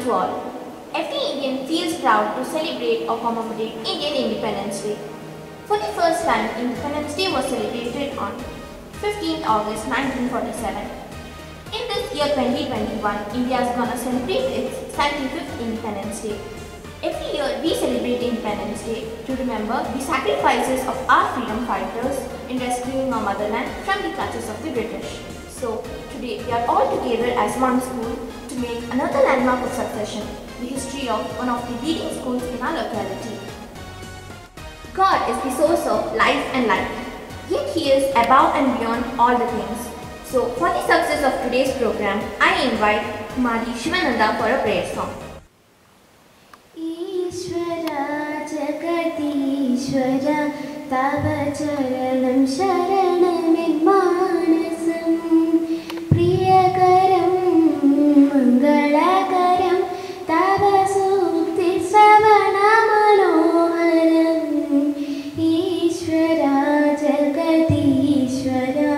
to all. Every Indian feels proud to celebrate or commemorate Indian Independence Day. For the first time, Independence Day was celebrated on 15th August 1947. In this year 2021, India is gonna celebrate its 75th Independence Day. Every year we celebrate Independence Day to remember the sacrifices of our freedom fighters in rescuing our motherland from the clutches of the British. So today we are all together as one school to make another landmark of succession, the history of one of the leading schools in our locality. God is the source of life and light, yet He is above and beyond all the things. So for the success of today's program, I invite Kumari Shivananda for a prayer song. Ishvara Jagadishvara Tava Charanam Sharanam Manasam Priyakaram Mangalakaram Tava Sukti Savana Manoharam Ishvara Jagadishvara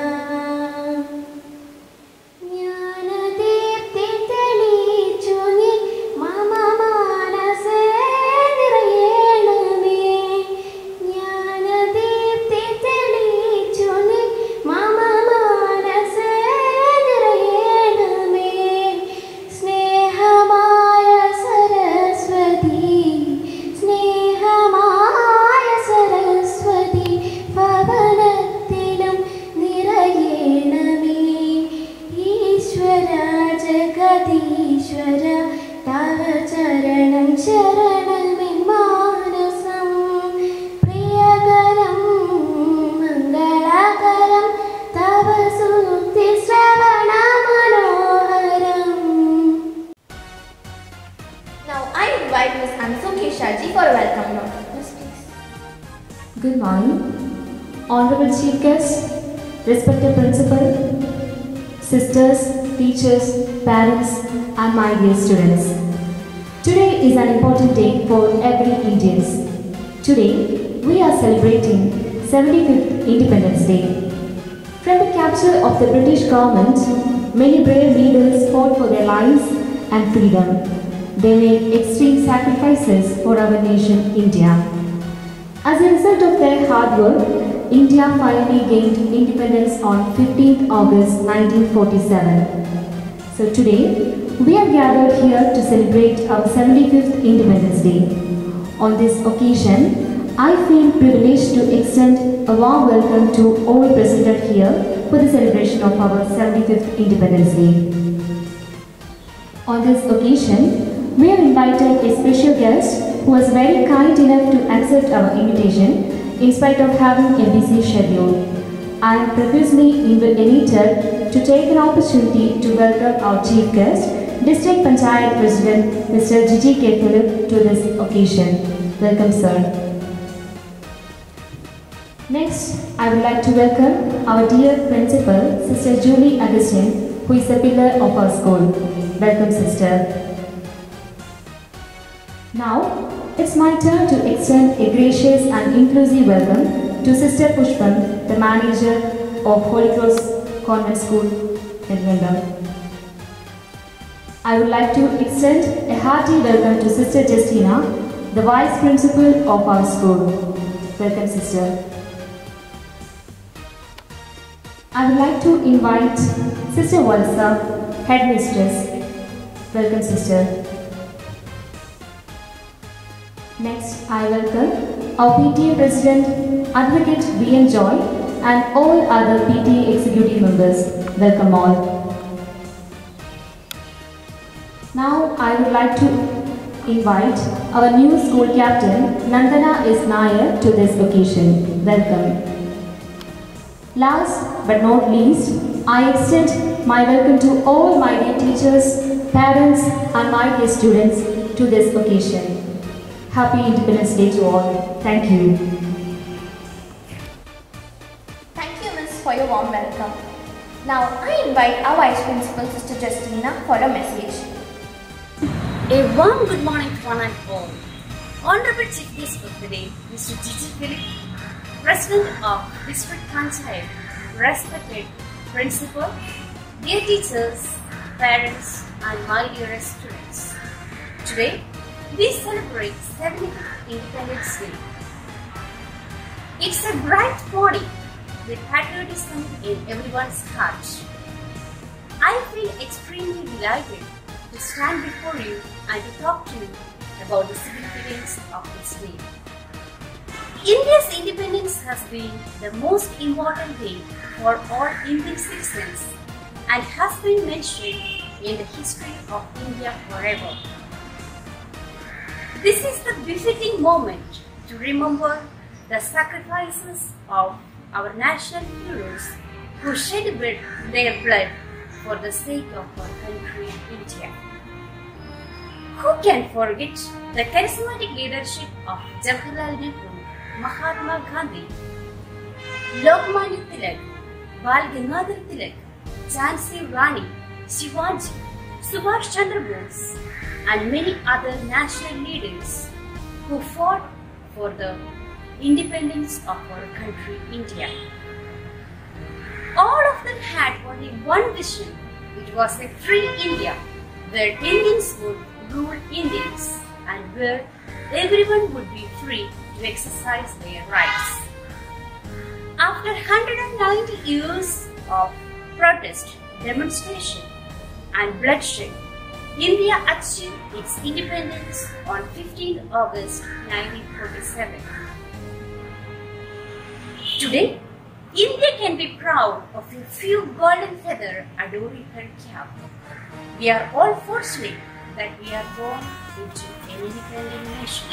Good morning, Honorable Chief Guest, respected Principal, sisters, teachers, parents and my dear students. Today is an important day for every Indian. Today we are celebrating 75th Independence Day. From the capture of the British government, many brave leaders fought for their lives and freedom. They made extreme sacrifices for our nation, India. As a result of their hard work, India finally gained independence on 15th August 1947. So today, we are gathered here to celebrate our 75th Independence Day. On this occasion, I feel privileged to extend a warm welcome to all present here for the celebration of our 75th Independence Day. On this occasion, we have invited a special guest who was very kind enough to accept our invitation in spite of having a busy schedule. I am profusely invitated to take an opportunity to welcome our chief guest, District Panchayat President Mr. G.G. K. Philip to this occasion. Welcome, sir. Next, I would like to welcome our dear Principal, Sister Julie Augustine, who is the pillar of our school. Welcome, sister. Now, it's my turn to extend a gracious and inclusive welcome to Sister Pushpam, the manager of Holy Cross Convent School in London. I would like to extend a hearty welcome to Sister Justina, the Vice Principal of our school. Welcome, sister. I would like to invite Sister Valsa, Headmistress. Welcome, sister. Next, I welcome our PTA President, Advocate V.N. Joy, and all other PTA Executive members. Welcome all. Now, I would like to invite our new school captain, Nandana S. Nair, to this occasion. Welcome. Last but not least, I extend my welcome to all my dear teachers, parents, and my dear students to this occasion. Happy Independence Day to all. Thank you. Thank you, Miss, for your warm welcome. Now, I invite our Vice Principal, Sister Justina, for a message. A warm good morning to one and all. Honorable Chief Guest of the day, Mr. G.G. Philip, President of District Panchayat, respected Principal, dear teachers, parents, and my dearest students. Today, we celebrate 75th Independence Day. It's a bright morning with patriotism in everyone's heart. I feel extremely delighted to stand before you and to talk to you about the significance of this day. India's independence has been the most important day for all Indian citizens and has been mentioned in the history of India forever. This is the befitting moment to remember the sacrifices of our national heroes who shed their blood for the sake of our country, India. Who can forget the charismatic leadership of Jawaharlal Nehru, Mahatma Gandhi, Lokmanya Tilak, Bal Gangadhar Tilak, Jhansi Rani, Shivaji, Subhash Chandra Bose, and many other national leaders who fought for the independence of our country, India. All of them had only one vision. It was a free India where Indians would rule Indians and where everyone would be free to exercise their rights. After 190 years of protest, demonstration and bloodshed, India achieved its independence on 15 August 1947. Today, India can be proud of a few golden feathers adorning her cap. We are all fortunate that we are born into an independent nation.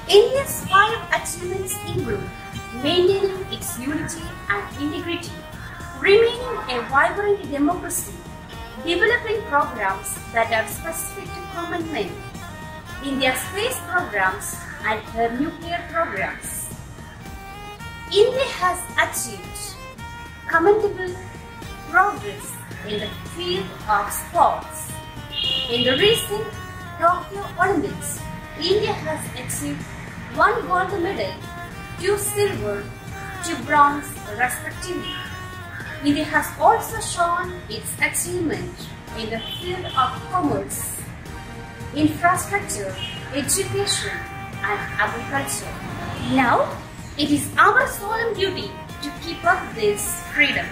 India's 5 achievements include maintaining its unity and integrity, remaining a vibrant democracy, developing programs that are specific to common men, India's space programs and her nuclear programs. India has achieved commendable progress in the field of sports. In the recent Tokyo Olympics, India has achieved 1 gold medal, 2 silver, 2 bronze respectively. India has also shown its achievement in the field of commerce, infrastructure, education and agriculture. Now, it is our solemn duty to keep up this freedom.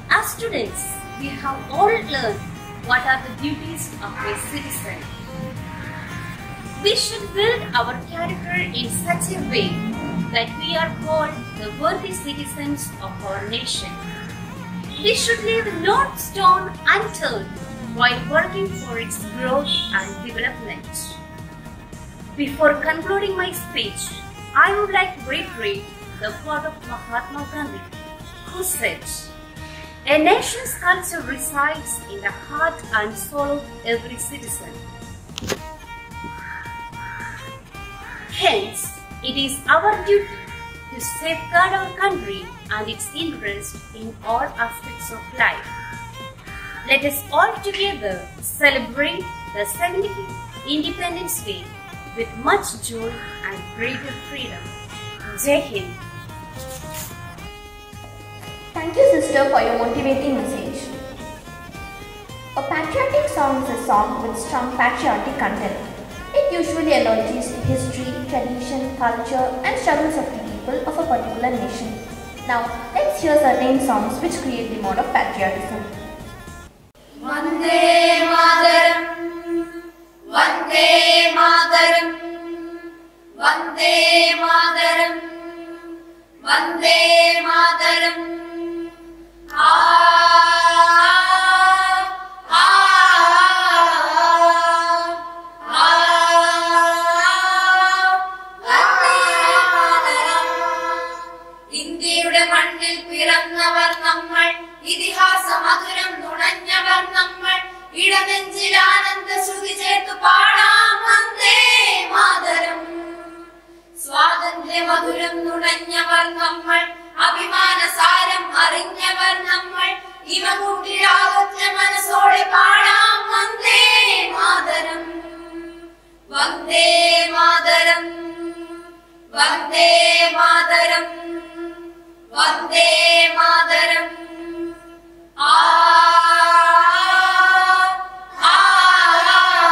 As students, we have all learned what are the duties of a citizen. We should build our character in such a way that we are called the worthy citizens of our nation. We should leave no stone unturned while working for its growth and development. Before concluding my speech, I would like to reiterate the quote of Mahatma Gandhi, who said, "A nation's culture resides in the heart and soul of every citizen." Hence, it is our duty to safeguard our country and its interest in all aspects of life. Let us all together celebrate the 75th Independence Day with much joy and greater freedom. Jai Hind. Thank you, sister, for your motivating message. A patriotic song is a song with strong patriotic content. It usually alludes to history, tradition, culture and struggles of the people of a particular nation. Now, let's hear certain songs which create the mode of patriotism. Vande Mataram, Vande Mataram, Vande Mataram, Vande Mataram. ഇന്ത്യയുടെ മണ്ണിൽ പിറന്നവർ നമ്മൾ, ഇതിഹാസ മധുരം നുണഞ്ഞവർ നമ്മൾ, ഇടനെഞ്ചിൽ ആനന്ദ ശ്രുതി ചേർത്തു പാടാം വന്ദേ മാതരം. സ്വാതന്ത്ര്യ മധുരം നുണഞ്ഞവർ നമ്മൾ, അഭിമാന സാരം അറിഞ്ഞവർ നമ്മൾ, ഇവ കൂട്ടിലാകറ്റ മനസ്സോടെ പാടാം വന്ദേ മാതരം. വന്ദേ മാതരം, വന്ദേ മാതരം, വന്ദേ മാതരം. ആ ആ ആ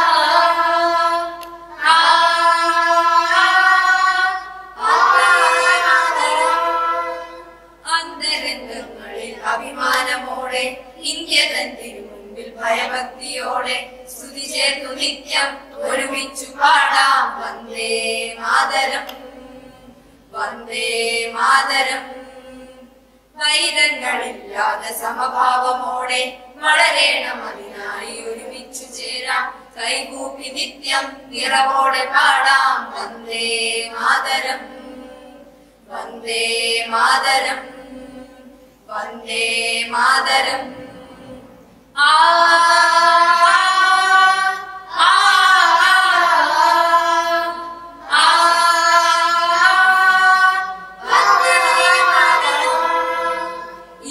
ഭക്തിയോടെ സ്തുതി ചേർത്തു നിത്യം ഒരുമിച്ചു പാടാം വന്ദേ മാതരം വന്ദേ മാതരം. വൈരങ്ങളില്ലാതെ സമഭാവമോടെ വളരേണം അതിനായി ഒരുമിച്ചു ചേരാം കൈകൂപ്പി നിത്യം നിറവോടെ പാടാം വന്ദേ മാതരം വന്ദേ മാതരം വന്ദേ മാതരം. ആ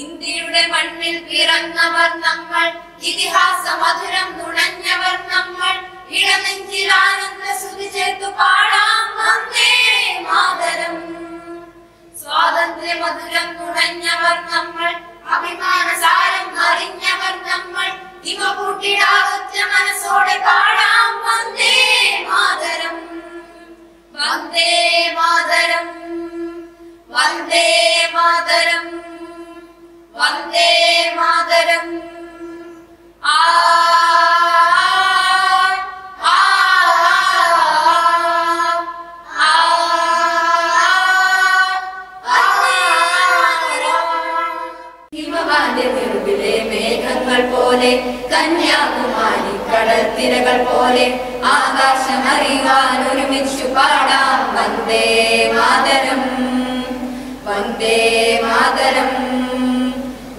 ഇന്ത്യയുടെ മണ്ണിൽ പിറന്നവർ നമ്മൾ, ഇതിഹാസ മധുരം നുണഞ്ഞവർ നമ്മൾ, ഇടനെഞ്ചിൽ ആനന്ദ സ്തുതി ചേർത്തു പാടാം വന്ദേ മാതരം. സ്വാതന്ത്ര്യ മധുരം നുണഞ്ഞവർ നമ്മൾ, അഭിമാനസാരം അറിഞ്ഞവർ നമ്മൾ, ഇവ കൂട്ടിടാതൊറ്റ മനസ്സോടെ പാടാം വന്ദേ മാതരം വന്ദേ മാതരം വന്ദേ മാതരം വന്ദേ മാതരം. ആ മേഘങ്ങൾ പോലെ കന്യാകുമാരി കടൽത്തിരകൾ പോലെ ആകാശമറിയുവാൻ ഒരുമിച്ചു പാടാം വന്ദേ മാതരം വന്ദേ മാതരം.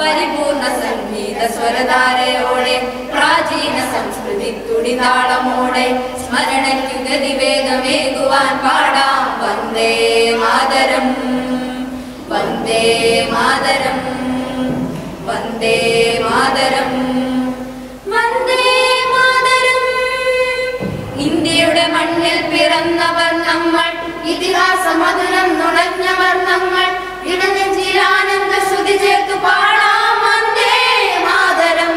പരിപൂർണ സംഗീത സ്വരധാരയോടെ പ്രാചീന സംസ്കൃതി തുടിതാളമോടെ സ്മരണയ്ക്കു ഗതിവേഗമേകുവാൻ പാടാം വന്ദേ മാതരം വന്ദേ മാതരം വന്ദേ മാതരം വന്ദേ മാതരം. ഇന്ത്യയുടെ മണ്ണിൽ പിറന്നവർ നമ്മൾ, ഇതിഹാസ മധുരം നുണഞ്ഞവർ നമ്മൾ, ഇടനെഞ്ചിൽ ആനന്ദ സ്തുതി ചേർത്തു പാടാം വന്ദേ മാതരം.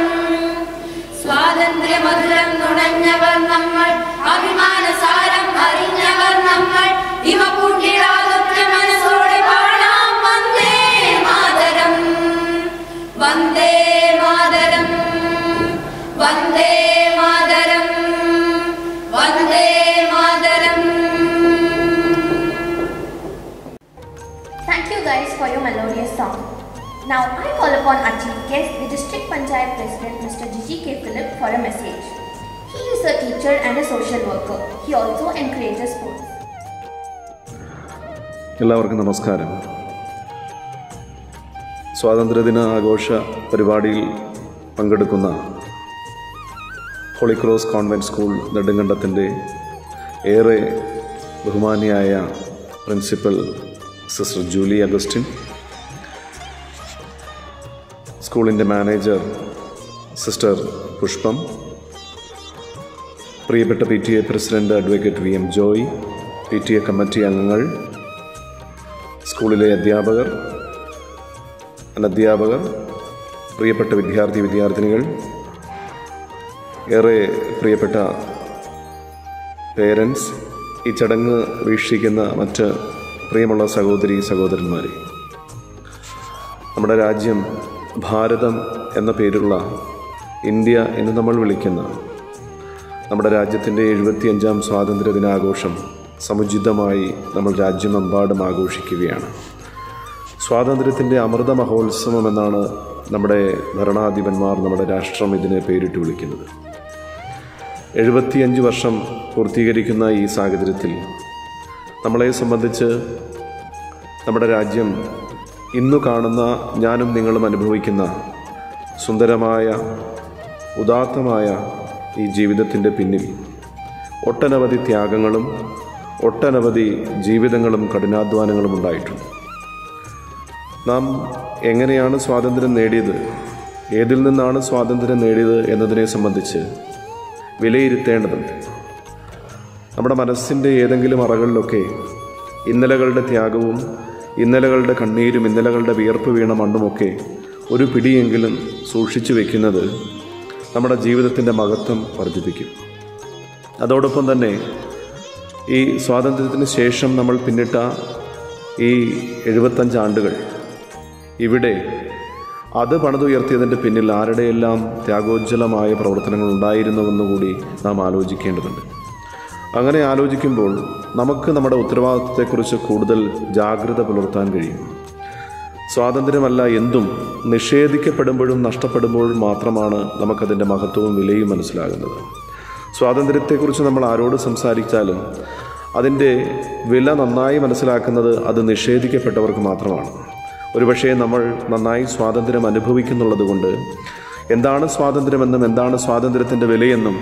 സ്വാതന്ത്ര്യ മധുരം നുണഞ്ഞവർ നമ്മൾ, അഭിമാനസാരം അറിഞ്ഞവർ നമ്മൾ, ഇവ കൂട്ടിടാതൊറ്റ മനസ്സോടെ പാടാം Vande Mataram Vande Mataram Vande Mataram Vande Mataram. Thank you guys for your melodious song. Now I call upon our chief guest, the District Panchayat President Mr. G.K. Philip for a message. He is a teacher and a social worker. He also encourages sports. എല്ലാവർക്കും നമസ്കാരം. സ്വാതന്ത്ര്യദിന ആഘോഷ പരിപാടിയിൽ പങ്കെടുക്കുന്ന holy cross convent school നെടുങ്കണ്ടത്തിൻ്റെ ഏറെ ബഹുമാനിയായ principal sister Julie Augustine, സ്കൂളിൻ്റെ manager sister പുഷ്പം, പ്രിയപ്പെട്ട PTA president advocate VM Joy, PTA committee അംഗങ്ങൾ, സ്കൂളിലെ അധ്യാപകർ, അനധ്യാപകർ, പ്രിയപ്പെട്ട വിദ്യാർത്ഥിനികൾ, ഏറെ പ്രിയപ്പെട്ട പേരൻസ്, ഈ ചടങ്ങ് വീക്ഷിക്കുന്ന മറ്റ് പ്രിയമുള്ള സഹോദരന്മാരെ, നമ്മുടെ രാജ്യം ഭാരതം എന്ന പേരുള്ള ഇന്ത്യ എന്ന് നമ്മൾ വിളിക്കുന്ന നമ്മുടെ രാജ്യത്തിൻ്റെ 75ാം സ്വാതന്ത്ര്യ ദിനാഘോഷം സമുചിതമായി നമ്മൾ രാജ്യമെമ്പാടും ആഘോഷിക്കുകയാണ്. സ്വാതന്ത്ര്യത്തിൻ്റെ അമൃത മഹോത്സവം എന്നാണ് നമ്മുടെ ഭരണാധിപന്മാർ, നമ്മുടെ രാഷ്ട്രം ഇതിനെ പേരിട്ട് വിളിക്കുന്നത്. 75 വർഷം പൂർത്തീകരിക്കുന്ന ഈ സാഹചര്യത്തിൽ നമ്മളെ സംബന്ധിച്ച് നമ്മുടെ രാജ്യം ഇന്നു കാണുന്ന ഞാനും നിങ്ങളും അനുഭവിക്കുന്ന സുന്ദരമായ ഉദാത്തമായ ഈ ജീവിതത്തിൻ്റെ പിന്നിൽ ഒട്ടനവധി ത്യാഗങ്ങളും ഒട്ടനവധി ജീവിതങ്ങളും കഠിനാധ്വാനങ്ങളും ഉണ്ടായിട്ടുണ്ട്. നാം എങ്ങനെയാണ് സ്വാതന്ത്ര്യം നേടിയത്, ഏതിൽ നിന്നാണ് സ്വാതന്ത്ര്യം നേടിയത് എന്നതിനെ സംബന്ധിച്ച് വിലയിരുത്തേണ്ടതുണ്ട്. നമ്മുടെ മനസ്സിൻ്റെ ഏതെങ്കിലും അറകളിലൊക്കെ ഇന്നലകളുടെ ത്യാഗവും ഇന്നലകളുടെ കണ്ണീരും ഇന്നലകളുടെ വിയർപ്പ് വീണ മണ്ണുമൊക്കെ ഒരു പിടിയെങ്കിലും സൂക്ഷിച്ചു വയ്ക്കുന്നത് നമ്മുടെ ജീവിതത്തിൻ്റെ മഹത്വം വർദ്ധിപ്പിക്കും. അതോടൊപ്പം തന്നെ ഈ സ്വാതന്ത്ര്യത്തിന് ശേഷം നമ്മൾ പിന്നിട്ട ഈ 75 ആണ്ടുകൾ ഇവിടെ അത് പണിതുയർത്തിയതിൻ്റെ പിന്നിൽ ആരുടെയെല്ലാം ത്യാഗോജ്ജലമായ പ്രവർത്തനങ്ങൾ ഉണ്ടായിരുന്നുവെന്നുകൂടി നാം ആലോചിക്കേണ്ടതുണ്ട്. അങ്ങനെ ആലോചിക്കുമ്പോൾ നമുക്ക് നമ്മുടെ ഉത്തരവാദിത്വത്തെക്കുറിച്ച് കൂടുതൽ ജാഗ്രത പുലർത്താൻ കഴിയും. സ്വാതന്ത്ര്യമല്ല എന്തും നിഷേധിക്കപ്പെടുമ്പോഴും നഷ്ടപ്പെടുമ്പോഴും മാത്രമാണ് നമുക്കതിൻ്റെ മഹത്വവും വിലയും മനസ്സിലാകുന്നത്. സ്വാതന്ത്ര്യത്തെക്കുറിച്ച് നമ്മൾ ആരോട് സംസാരിച്ചാലും അതിൻ്റെ വില നന്നായി മനസ്സിലാക്കുന്നത് അത് നിഷേധിക്കപ്പെട്ടവർക്ക് മാത്രമാണ്. ഒരുപക്ഷേ നമ്മൾ നന്നായി സ്വാതന്ത്ര്യം അനുഭവിക്കുന്നുള്ളത് കൊണ്ട് എന്താണ് സ്വാതന്ത്ര്യമെന്നും എന്താണ് സ്വാതന്ത്ര്യത്തിൻ്റെ വിലയെന്നും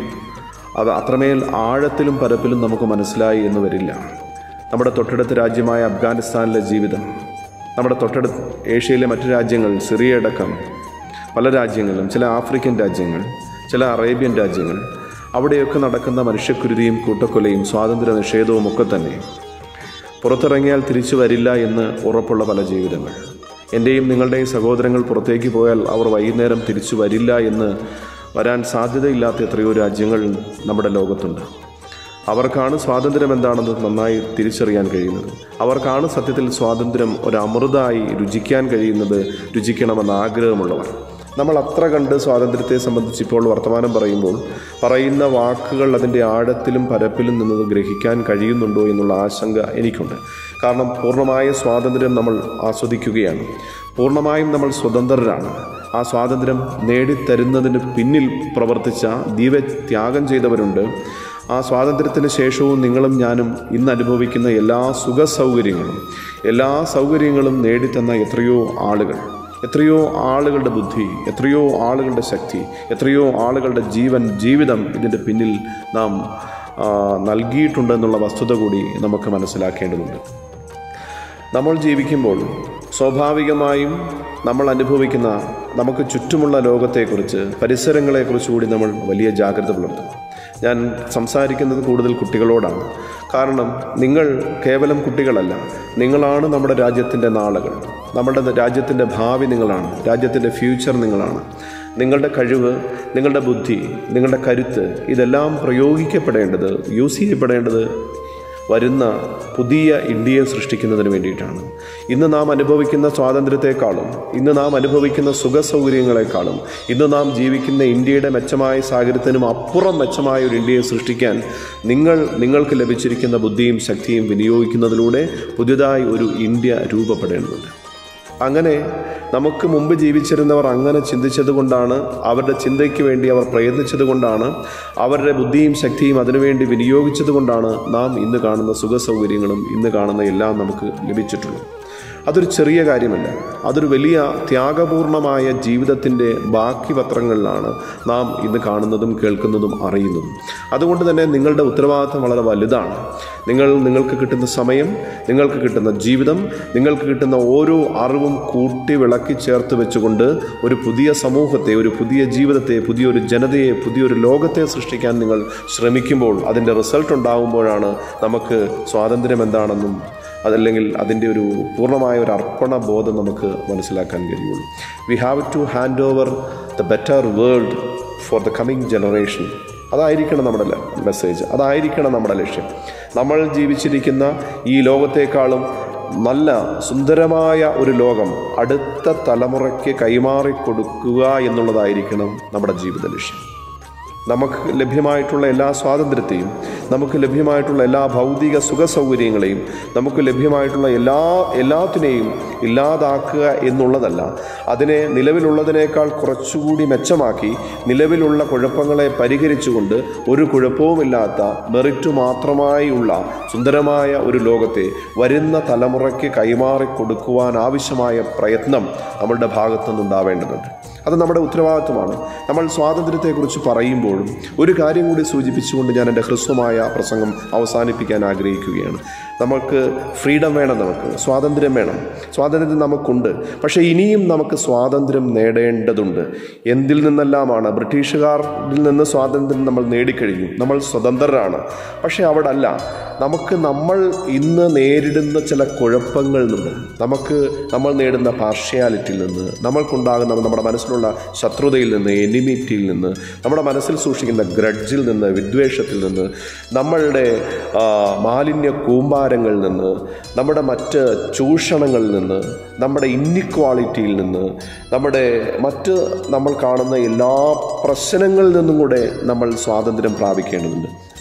അത് അത്രമേൽ ആഴത്തിലും പരപ്പിലും നമുക്ക് മനസ്സിലായി എന്ന് വരില്ല. നമ്മുടെ തൊട്ടടുത്ത രാജ്യമായ അഫ്ഗാനിസ്ഥാനിലെ ജീവിതം, നമ്മുടെ തൊട്ടടുത്ത ഏഷ്യയിലെ മറ്റു രാജ്യങ്ങൾ, സിറിയ അടക്കം പല രാജ്യങ്ങളും, ചില ആഫ്രിക്കൻ രാജ്യങ്ങൾ, ചില അറേബ്യൻ രാജ്യങ്ങൾ, അവിടെയൊക്കെ നടക്കുന്ന മനുഷ്യക്കുരുതിയും കൂട്ടക്കൊലയും സ്വാതന്ത്ര്യ നിഷേധവും ഒക്കെ തന്നെ പുറത്തിറങ്ങിയാൽ തിരിച്ചു വരില്ല എന്ന് ഉറപ്പുള്ള പല ജീവിതങ്ങൾ. എൻ്റെയും നിങ്ങളുടെയും സഹോദരങ്ങൾ പുറത്തേക്ക് പോയാൽ അവർ വൈകുന്നേരം തിരിച്ചു വരില്ല എന്ന് വരാൻ സാധ്യതയില്ലാത്ത എത്രയോ രാജ്യങ്ങൾ നമ്മുടെ ലോകത്തുണ്ട്. അവർക്കാണ് സ്വാതന്ത്ര്യം എന്താണെന്ന് നന്നായി തിരിച്ചറിയാൻ കഴിയുന്നത്. അവർക്കാണ് സത്യത്തിൽ സ്വാതന്ത്ര്യം ഒരു അമൃതായി രുചിക്കാൻ കഴിയുന്നത്, രുചിക്കണമെന്ന ആഗ്രഹമുള്ളവർ. നമ്മൾ അത്ര കണ്ട് സ്വാതന്ത്ര്യത്തെ സംബന്ധിച്ച് ഇപ്പോൾ വർത്തമാനം പറയുമ്പോൾ പറയുന്ന വാക്കുകൾ അതിൻ്റെ ആഴത്തിലും പരപ്പിലും നിന്നത് ഗ്രഹിക്കാൻ കഴിയുന്നുണ്ടോ എന്നുള്ള ആശങ്ക എനിക്കുണ്ട്. കാരണം പൂർണ്ണമായ സ്വാതന്ത്ര്യം നമ്മൾ ആസ്വദിക്കുകയാണ്, പൂർണ്ണമായും നമ്മൾ സ്വതന്ത്രരാണ്. ആ സ്വാതന്ത്ര്യം നേടിത്തരുന്നതിന് പിന്നിൽ പ്രവർത്തിച്ച ദീപത്യാഗം ചെയ്തവരുണ്ട്. ആ സ്വാതന്ത്ര്യത്തിന് ശേഷവും നിങ്ങളും ഞാനും ഇന്ന് അനുഭവിക്കുന്ന എല്ലാ സൗകര്യങ്ങളും നേടിത്തന്ന എത്രയോ ആളുകൾ, എത്രയോ ആളുകളുടെ ബുദ്ധി, എത്രയോ ആളുകളുടെ ശക്തി, എത്രയോ ആളുകളുടെ ജീവിതം ഇതിൻ്റെ പിന്നിൽ നാം നൽകിയിട്ടുണ്ടെന്നുള്ള വസ്തുത കൂടി നമുക്ക് മനസ്സിലാക്കേണ്ടതുണ്ട്. നമ്മൾ ജീവിക്കുമ്പോൾ സ്വാഭാവികമായും നമ്മൾ അനുഭവിക്കുന്ന നമുക്ക് ചുറ്റുമുള്ള ലോകത്തെക്കുറിച്ച്, പരിസരങ്ങളെക്കുറിച്ച് കൂടി നമ്മൾ വലിയ ജാഗ്രത പുലർത്തും. ഞാൻ സംസാരിക്കുന്നത് കൂടുതൽ കുട്ടികളോടാണ്. കാരണം നിങ്ങൾ കേവലം കുട്ടികളല്ല, നിങ്ങളാണ് നമ്മുടെ രാജ്യത്തിൻ്റെ നാളുകൾ, നമ്മുടെ രാജ്യത്തിൻ്റെ ഭാവി നിങ്ങളാണ്, രാജ്യത്തിൻ്റെ ഫ്യൂച്ചർ നിങ്ങളാണ്. നിങ്ങളുടെ കഴിവ്, നിങ്ങളുടെ ബുദ്ധി, നിങ്ങളുടെ കരുത്ത് ഇതെല്ലാം പ്രയോഗിക്കപ്പെടേണ്ടത്, യൂസ് ചെയ്യപ്പെടേണ്ടത് വരുന്ന പുതിയ ഇന്ത്യയെ സൃഷ്ടിക്കുന്നതിന് വേണ്ടിയിട്ടാണ്. ഇന്ന് നാം അനുഭവിക്കുന്ന സ്വാതന്ത്ര്യത്തെക്കാളും, ഇന്ന് നാം അനുഭവിക്കുന്ന സുഖസൗകര്യങ്ങളെക്കാളും, ഇന്ന് നാം ജീവിക്കുന്ന ഇന്ത്യയുടെ മെച്ചമായ സാഹചര്യത്തിനും അപ്പുറം മെച്ചമായ ഒരു ഇന്ത്യയെ സൃഷ്ടിക്കാൻ നിങ്ങൾക്ക് ലഭിച്ചിരിക്കുന്ന ബുദ്ധിയും ശക്തിയും വിനിയോഗിക്കുന്നതിലൂടെ പുതിയതായി ഒരു ഇന്ത്യ രൂപപ്പെടേണ്ടതുണ്ട്. അങ്ങനെ നമുക്ക് മുമ്പ് ജീവിച്ചിരുന്നവർ അങ്ങനെ ചിന്തിച്ചത് കൊണ്ടാണ്, അവരുടെ ചിന്തയ്ക്ക് വേണ്ടി അവർ പ്രയത്നിച്ചത് കൊണ്ടാണ്, അവരുടെ ബുദ്ധിയും ശക്തിയും അതിനുവേണ്ടി വിനിയോഗിച്ചത് കൊണ്ടാണ് നാം ഇന്ന് കാണുന്ന സുഖസൗകര്യങ്ങളും ഇന്ന് കാണുന്ന എല്ലാം നമുക്ക് ലഭിച്ചിട്ടുള്ളത്. അതൊരു ചെറിയ കാര്യമല്ല, അതൊരു വലിയ ത്യാഗപൂർണമായ ജീവിതത്തിൻ്റെ ബാക്കി പത്രങ്ങളിലാണ് നാം ഇന്ന് കാണുന്നതും കേൾക്കുന്നതും അറിയുന്നതും. അതുകൊണ്ട് തന്നെ നിങ്ങളുടെ ഉത്തരവാദിത്വം വളരെ വലുതാണ്. നിങ്ങൾക്ക് കിട്ടുന്ന സമയം, നിങ്ങൾക്ക് കിട്ടുന്ന ജീവിതം, നിങ്ങൾക്ക് കിട്ടുന്ന ഓരോ അറിവും കൂട്ടി വിളക്കി ചേർത്ത് വെച്ചുകൊണ്ട് ഒരു പുതിയ സമൂഹത്തെ, ഒരു പുതിയ ജീവിതത്തെ, പുതിയൊരു ജനതയെ, പുതിയൊരു ലോകത്തെ സൃഷ്ടിക്കാൻ നിങ്ങൾ ശ്രമിക്കുമ്പോൾ അതിൻ്റെ റിസൾട്ട് ഉണ്ടാകുമ്പോഴാണ് നമുക്ക് സ്വാതന്ത്ര്യം എന്താണെന്നും അതല്ലെങ്കിൽ അതിൻ്റെ ഒരു പൂർണ്ണമായ ഒരു അർപ്പണ ബോധം നമുക്ക് മനസ്സിലാക്കാൻ കഴിയുള്ളൂ. We have to hand over the better world for the coming generation. അതായിരിക്കണം നമ്മുടെ മെസ്സേജ്, അതായിരിക്കണം നമ്മുടെ ലക്ഷ്യം. നമ്മൾ ജീവിച്ചിരിക്കുന്ന ഈ ലോകത്തെക്കാളും നല്ല സുന്ദരമായ ഒരു ലോകം അടുത്ത തലമുറയ്ക്ക് കൈമാറിക്കൊടുക്കുക എന്നുള്ളതായിരിക്കണം നമ്മുടെ ജീവിത ലക്ഷ്യം. നമുക്ക് ലഭ്യമായിട്ടുള്ള എല്ലാ സ്വാതന്ത്ര്യത്തെയും, നമുക്ക് ലഭ്യമായിട്ടുള്ള എല്ലാ ഭൗതിക സുഖസൗകര്യങ്ങളെയും, നമുക്ക് ലഭ്യമായിട്ടുള്ള എല്ലാത്തിനെയും ഇല്ലാതാക്കുക എന്നുള്ളതല്ല, അതിനെ നിലവിലുള്ളതിനേക്കാൾ കുറച്ചുകൂടി മെച്ചമാക്കി നിലവിലുള്ള കുഴപ്പങ്ങളെ പരിഹരിച്ചുകൊണ്ട് ഒരു കുഴപ്പവുമില്ലാത്ത മെറിറ്റ് മാത്രമായി ഉള്ള സുന്ദരമായ ഒരു ലോകത്തെ വരുന്ന തലമുറയ്ക്ക് കൈമാറിക്കൊടുക്കുവാൻ ആവശ്യമായ പ്രയത്നം നമ്മളുടെ ഭാഗത്തുനിന്നുണ്ടാവേണ്ടതുണ്ട്. അത് നമ്മുടെ ഉത്തരവാദിത്വമാണ്. നമ്മൾ സ്വാതന്ത്ര്യത്തെക്കുറിച്ച് പറയുമ്പോഴും ഒരു കാര്യം കൂടി സൂചിപ്പിച്ചുകൊണ്ട് ഞാൻ എൻ്റെ ഹ്രസ്വമായ പ്രസംഗം അവസാനിപ്പിക്കാൻ ആഗ്രഹിക്കുകയാണ്. നമുക്ക് ഫ്രീഡം വേണം, നമുക്ക് സ്വാതന്ത്ര്യം വേണം, സ്വാതന്ത്ര്യം നമുക്കുണ്ട്. പക്ഷേ ഇനിയും നമുക്ക് സ്വാതന്ത്ര്യം നേടേണ്ടതുണ്ട്. എന്തിൽ നിന്നെല്ലാമാണ്? ബ്രിട്ടീഷുകാരിൽ നിന്ന് സ്വാതന്ത്ര്യം നമ്മൾ നേടിക്കഴിഞ്ഞു, നമ്മൾ സ്വതന്ത്രരാണ്. പക്ഷേ അവിടെ അല്ല, നമ്മൾ ഇന്ന് നേരിടുന്ന ചില കുഴപ്പങ്ങളിൽ നിന്ന്, നമ്മൾ നേടുന്ന പാർഷ്യാലിറ്റിയിൽ നിന്ന്, നമ്മൾക്കുണ്ടാകുന്ന നമ്മുടെ മനസ്സിലുള്ള മനസ്സിലുള്ള ശത്രുതയിൽ നിന്ന്, എനിമിറ്റിയിൽ നിന്ന്, നമ്മുടെ മനസ്സിൽ സൂക്ഷിക്കുന്ന ഗ്രഡ്ജിൽ നിന്ന്, വിദ്വേഷത്തിൽ നിന്ന്, നമ്മളുടെ മാലിന്യ കൂമ്പാരങ്ങളിൽ നിന്ന്, നമ്മുടെ മറ്റ് ചൂഷണങ്ങളിൽ നിന്ന്, നമ്മുടെ ഇന്നിക്വാളിറ്റിയിൽ നിന്ന്, നമ്മുടെ മറ്റ് നമ്മൾ കാണുന്ന എല്ലാ പ്രശ്നങ്ങളിൽ നിന്നും കൂടെ നമ്മൾ സ്വാതന്ത്ര്യം പ്രാപിക്കേണ്ടതുണ്ട്.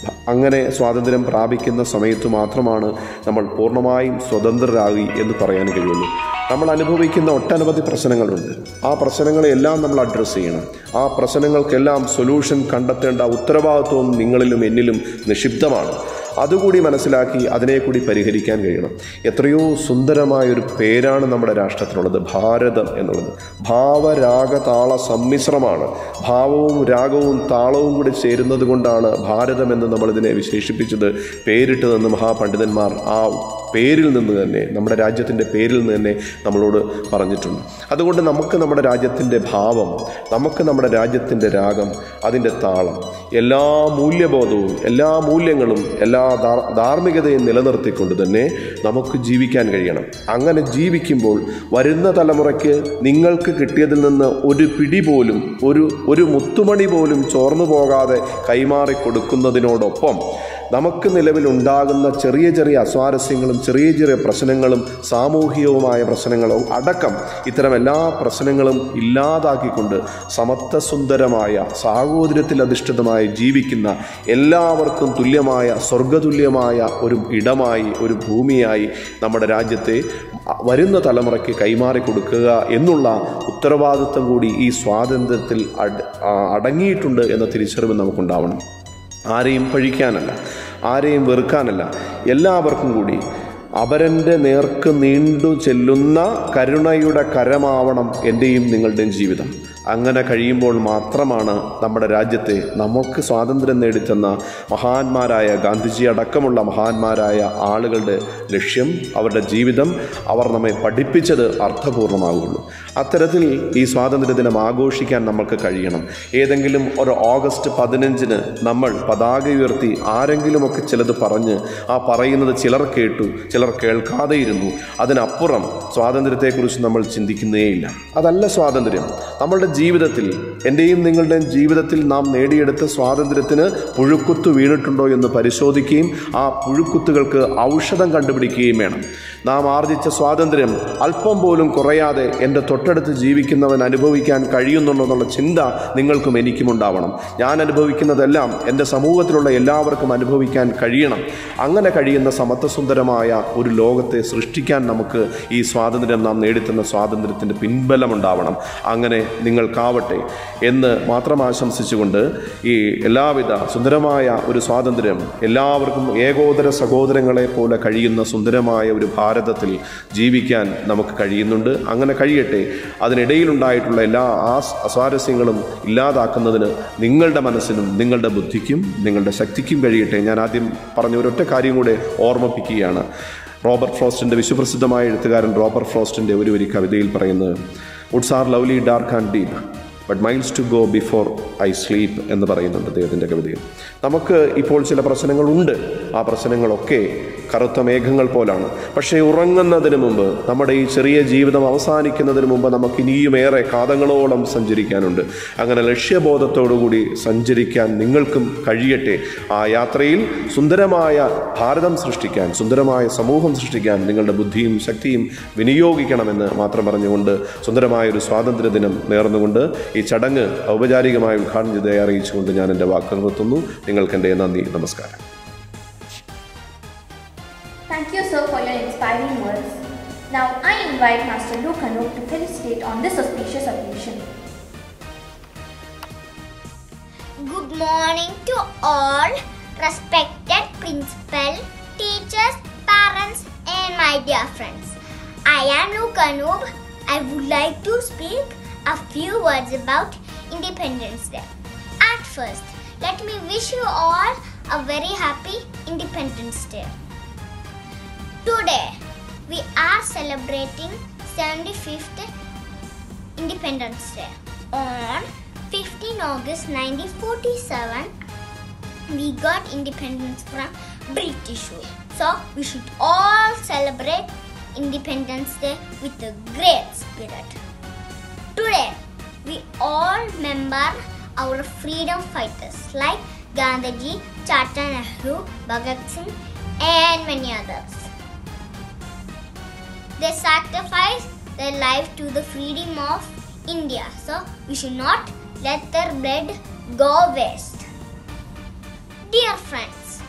അങ്ങനെ സ്വാതന്ത്ര്യം പ്രാപിക്കുന്ന സമയത്ത് മാത്രമാണ് നമ്മൾ പൂർണ്ണമായും സ്വതന്ത്രരാകി എന്ന് പറയാൻ കഴിയുള്ളൂ. നമ്മൾ അനുഭവിക്കുന്ന ഒട്ടനവധി പ്രശ്നങ്ങളുണ്ട്. ആ പ്രശ്നങ്ങളെല്ലാം നമ്മൾ അഡ്രസ്സ് ചെയ്യണം. ആ പ്രശ്നങ്ങൾക്കെല്ലാം സൊല്യൂഷൻ കണ്ടെത്തേണ്ട ഉത്തരവാദിത്വം നിങ്ങളിലും എന്നിലും നിക്ഷിപ്തമാണ്. അതുകൂടി മനസ്സിലാക്കി അതിനെ കൂടി പരിഹരിക്കാൻ കഴിയണം. എത്രയോ സുന്ദരമായൊരു പേരാണ് നമ്മുടെ രാഷ്ട്രത്തിനുള്ളത്, ഭാരതം എന്നുള്ളത്. ഭാവരാഗതാള സമ്മിശ്രമാണ്. ഭാവവും രാഗവും താളവും കൂടി ചേരുന്നത് കൊണ്ടാണ് ഭാരതം എന്ന് നമ്മളിതിനെ വിശേഷിപ്പിച്ചത്, പേരിട്ട് നിന്ന് മഹാപണ്ഡിതന്മാർ ആ പേരിൽ നിന്ന് തന്നെ, നമ്മുടെ രാജ്യത്തിൻ്റെ പേരിൽ നിന്ന് തന്നെ നമ്മളോട് പറഞ്ഞിട്ടുണ്ട്. അതുകൊണ്ട് നമുക്ക് നമ്മുടെ രാജ്യത്തിൻ്റെ ഭാവം, നമുക്ക് നമ്മുടെ രാജ്യത്തിൻ്റെ രാഗം, അതിൻ്റെ താളം, എല്ലാ മൂല്യബോധവും, എല്ലാ മൂല്യങ്ങളും, എല്ലാ ധാർമ്മികതയും നിലനിർത്തിക്കൊണ്ട് തന്നെ നമുക്ക് ജീവിക്കാൻ കഴിയണം. അങ്ങനെ ജീവിക്കുമ്പോൾ വരുന്ന തലമുറയ്ക്ക് നിങ്ങൾക്ക് കിട്ടിയതിൽ നിന്ന് ഒരു പിടി പോലും, ഒരു മുത്തുമണി പോലും ചോർന്നു പോകാതെ കൈമാറി കൊടുക്കുന്നതിനോടൊപ്പം നമുക്ക് നിലവിലുണ്ടാകുന്ന ചെറിയ ചെറിയ അസ്വാരസ്യങ്ങളും ചെറിയ ചെറിയ പ്രശ്നങ്ങളും സാമൂഹികവുമായ പ്രശ്നങ്ങളും അടക്കം ഇത്തരം എല്ലാ പ്രശ്നങ്ങളും ഇല്ലാതാക്കിക്കൊണ്ട് സമത്വസുന്ദരമായ സാഹോദര്യത്തിൽ അധിഷ്ഠിതമായി ജീവിക്കുന്ന എല്ലാവർക്കും തുല്യമായ സ്വർഗതുല്യമായ ഒരു ഇടമായി, ഒരു ഭൂമിയായി നമ്മുടെ രാജ്യത്തെ വരുന്ന തലമുറയ്ക്ക് കൈമാറി കൊടുക്കുക എന്നുള്ള ഉത്തരവാദിത്വം കൂടി ഈ സ്വാതന്ത്ര്യത്തിൽ അടങ്ങിയിട്ടുണ്ട് എന്ന തിരിച്ചറിവ് നമുക്കുണ്ടാവണം. ആരെയും പഴിക്കാനല്ല, ആരെയും വെറുക്കാനല്ല, എല്ലാവർക്കും കൂടി അവരൻ്റെ നേർക്ക് നീണ്ടു ചെല്ലുന്ന കരുണയുടെ കരമാവണം എൻ്റെയും നിങ്ങളുടെയും ജീവിതം. അങ്ങനെ കഴിയുമ്പോൾ മാത്രമാണ് നമ്മുടെ രാജ്യത്തെ നമുക്ക് സ്വാതന്ത്ര്യം നേടിത്തന്ന മഹാന്മാരായ ഗാന്ധിജി അടക്കമുള്ള മഹാന്മാരായ ആളുകളുടെ ലക്ഷ്യം, അവരുടെ ജീവിതം, അവർ നമ്മെ പഠിപ്പിച്ചത് അർത്ഥപൂർണ്ണമാകുള്ളൂ. അത്തരത്തിൽ ഈ സ്വാതന്ത്ര്യ ദിനം ആഘോഷിക്കാൻ നമുക്ക് കഴിയണം. ഏതെങ്കിലും ഒരു ഓഗസ്റ്റ് 15-ന് നമ്മൾ പതാക ഉയർത്തി ആരെങ്കിലുമൊക്കെ ചിലത് പറഞ്ഞ് ആ പറയുന്നത് ചിലർ കേട്ടു, ചിലർ കേൾക്കാതെ ഇരുന്നു. അതിനപ്പുറം സ്വാതന്ത്ര്യത്തെക്കുറിച്ച് നമ്മൾ ചിന്തിക്കുന്നേയില്ല. അതല്ല സ്വാതന്ത്ര്യം. നമ്മളുടെ ജീവിതത്തിൽ, എൻ്റെയും നിങ്ങളുടെയും ജീവിതത്തിൽ നാം നേടിയെടുത്ത സ്വാതന്ത്ര്യത്തിന് പുഴുക്കുത്ത് വീണിട്ടുണ്ടോ എന്ന് പരിശോധിക്കുകയും ആ പുഴുക്കുത്തുകൾക്ക് ഔഷധം കണ്ടുപിടിക്കുകയും വേണം. നാം ആർജിച്ച സ്വാതന്ത്ര്യം അല്പം പോലും കുറയാതെ എൻ്റെ തൊട്ടടുത്ത് ജീവിക്കുന്നവൻ അനുഭവിക്കാൻ കഴിയുന്നുണ്ടോ എന്നുള്ള ചിന്ത നിങ്ങൾക്കും എനിക്കും ഉണ്ടാവണം. ഞാൻ അനുഭവിക്കുന്നതെല്ലാം എൻ്റെ സമൂഹത്തിലുള്ള എല്ലാവർക്കും അനുഭവിക്കാൻ കഴിയണം. അങ്ങനെ കഴിയുന്ന സമത്വസുന്ദരമായ ഒരു ലോകത്തെ സൃഷ്ടിക്കാൻ നമുക്ക് ഈ സ്വാതന്ത്ര്യം, നാം നേടിത്തന്ന സ്വാതന്ത്ര്യത്തിൻ്റെ പിൻബലമുണ്ടാവണം. അങ്ങനെ നിങ്ങൾക്കാവട്ടെ എന്ന് മാത്രം ആശംസിച്ചുകൊണ്ട് ഈ എല്ലാവിധ സുന്ദരമായ ഒരു സ്വാതന്ത്ര്യം, എല്ലാവർക്കും ഏകോദര സഹോദരങ്ങളെ പോലെ കഴിയുന്ന സുന്ദരമായ ഒരു ഭാരതത്തിൽ ജീവിക്കാൻ നമുക്ക് കഴിയുന്നുണ്ട്. അങ്ങനെ കഴിയട്ടെ. അതിനിടയിലുണ്ടായിട്ടുള്ള എല്ലാ അസ്വാരസ്യങ്ങളും ഇല്ലാതാക്കുന്നതിന് നിങ്ങളുടെ മനസ്സിനും നിങ്ങളുടെ ബുദ്ധിക്കും നിങ്ങളുടെ ശക്തിക്കും കഴിയട്ടെ. ഞാൻ ആദ്യം പറഞ്ഞ ഒരൊറ്റ കാര്യം കൂടെ ഓർമ്മിപ്പിക്കുകയാണ്. റോബർട്ട് ഫ്രോസ്റ്റിൻ്റെ, വിശ്വപ്രസിദ്ധമായ എഴുത്തുകാരൻ റോബർട്ട് ഫ്രോസ്റ്റിൻ്റെ ഒരു കവിതയിൽ പറയുന്നത്, woods are lovely dark and deep but miles to go before I sleep എന്ന് പറയുന്നുണ്ട് അദ്ദേഹത്തിൻ്റെ കവിതയിൽ. നമുക്ക് ഇപ്പോൾ ചില പ്രശ്നങ്ങളുണ്ട്. ആ പ്രശ്നങ്ങളൊക്കെ കറുത്ത മേഘങ്ങൾ പോലാണ്. പക്ഷേ ഉറങ്ങുന്നതിന് മുമ്പ്, നമ്മുടെ ഈ ചെറിയ ജീവിതം അവസാനിക്കുന്നതിന് മുമ്പ് നമുക്ക് ഇനിയും ഏറെ കാതങ്ങളോളം സഞ്ചരിക്കാനുണ്ട്. അങ്ങനെ ലക്ഷ്യബോധത്തോടുകൂടി സഞ്ചരിക്കാൻ നിങ്ങൾക്കും കഴിയട്ടെ. ആ യാത്രയിൽ സുന്ദരമായ ഭാരതം സൃഷ്ടിക്കാൻ, സുന്ദരമായ സമൂഹം സൃഷ്ടിക്കാൻ നിങ്ങളുടെ ബുദ്ധിയും ശക്തിയും വിനിയോഗിക്കണമെന്ന് മാത്രം പറഞ്ഞുകൊണ്ട് സുന്ദരമായൊരു സ്വാതന്ത്ര്യ ദിനം നേർന്നുകൊണ്ട് ഈ ചടങ്ങ് ഔപചാരികമായി ഉദ്ഘാടനം ചെയ്തതായി അറിയിച്ചുകൊണ്ട് ഞാൻ എൻ്റെ വാക്കുകൾ നിർത്തുന്നു. നിങ്ങൾക്ക് എൻ്റെ നന്ദി, നമസ്കാരം. Thank you, sir, for your inspiring words. Now I invite Master Luke Anup to felicitate on this auspicious occasion. Good morning to all respected principal, teachers, parents and my dear friends. I am Luke Anup. I would like to speak a few words about Independence Day. At first, let me wish you all a very happy Independence Day. Today, we are celebrating 75th Independence Day. On 15 August 1947, we got independence from British rule. So, we should all celebrate Independence Day with a great spirit. Today, we all remember our freedom fighters like Gandhiji, Chacha Nehru, Bhagat Singh, and many others. They sacrificed their life to the freedom of India, so we should not let their blood go waste. Dear friends,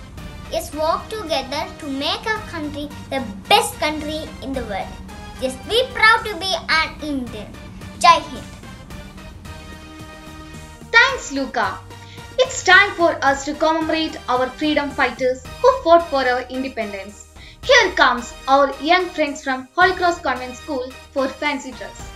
let's work together to make our country the best country in the world. Just be proud to be an Indian. Jai Hind. Thanks, Luca. It's time for us to commemorate our freedom fighters who fought for our independence. Here comes our young friends from Holy Cross Convent School for fancy dress.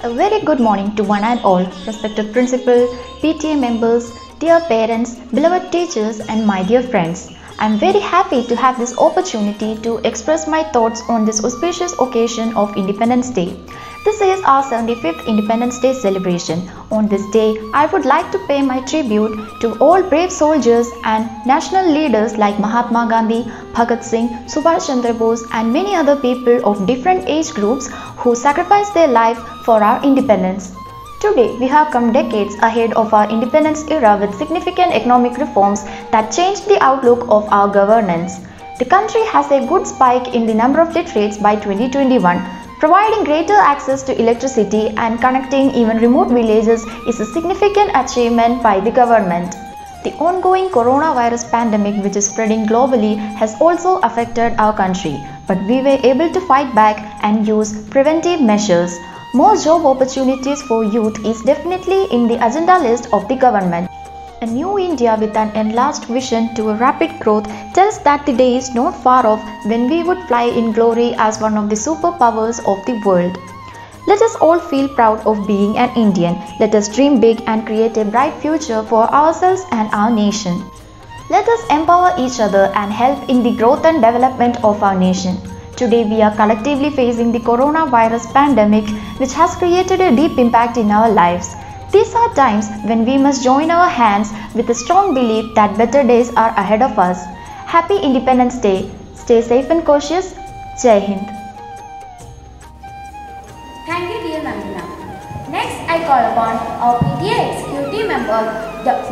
A very good morning to one and all, respected principal, PTA members, dear parents, beloved teachers and my dear friends. I am very happy to have this opportunity to express my thoughts on this auspicious occasion of Independence Day. This is our 75th Independence Day celebration. On this day, I would like to pay my tribute to all brave soldiers and national leaders like Mahatma Gandhi, Bhagat Singh, Subhash Chandra Bose and many other people of different age groups who sacrificed their life for our independence. Today, we have come decades ahead of our independence era with significant economic reforms that changed the outlook of our governance. The country has a good spike in the number of literates by 2021. Providing greater access to electricity and connecting even remote villages is a significant achievement by the government. The ongoing coronavirus pandemic, which is spreading globally, has also affected our country, but we were able to fight back and use preventive measures. More job opportunities for youth is definitely in the agenda list of the government. A new India with an enlarged vision to a rapid growth tells that the day is not far off when we would fly in glory as one of the superpowers of the world. Let us all feel proud of being an Indian. Let us dream big and create a bright future for ourselves and our nation. Let us empower each other and help in the growth and development of our nation. Today we are collectively facing the coronavirus pandemic, which has created a deep impact in our lives. These are times when we must join our hands with a strong belief that better days are ahead of us. Happy Independence Day. Stay safe and cautious. Jai Hind. Thank you, dear Nandina. Next, I call upon our PTA Executive Member,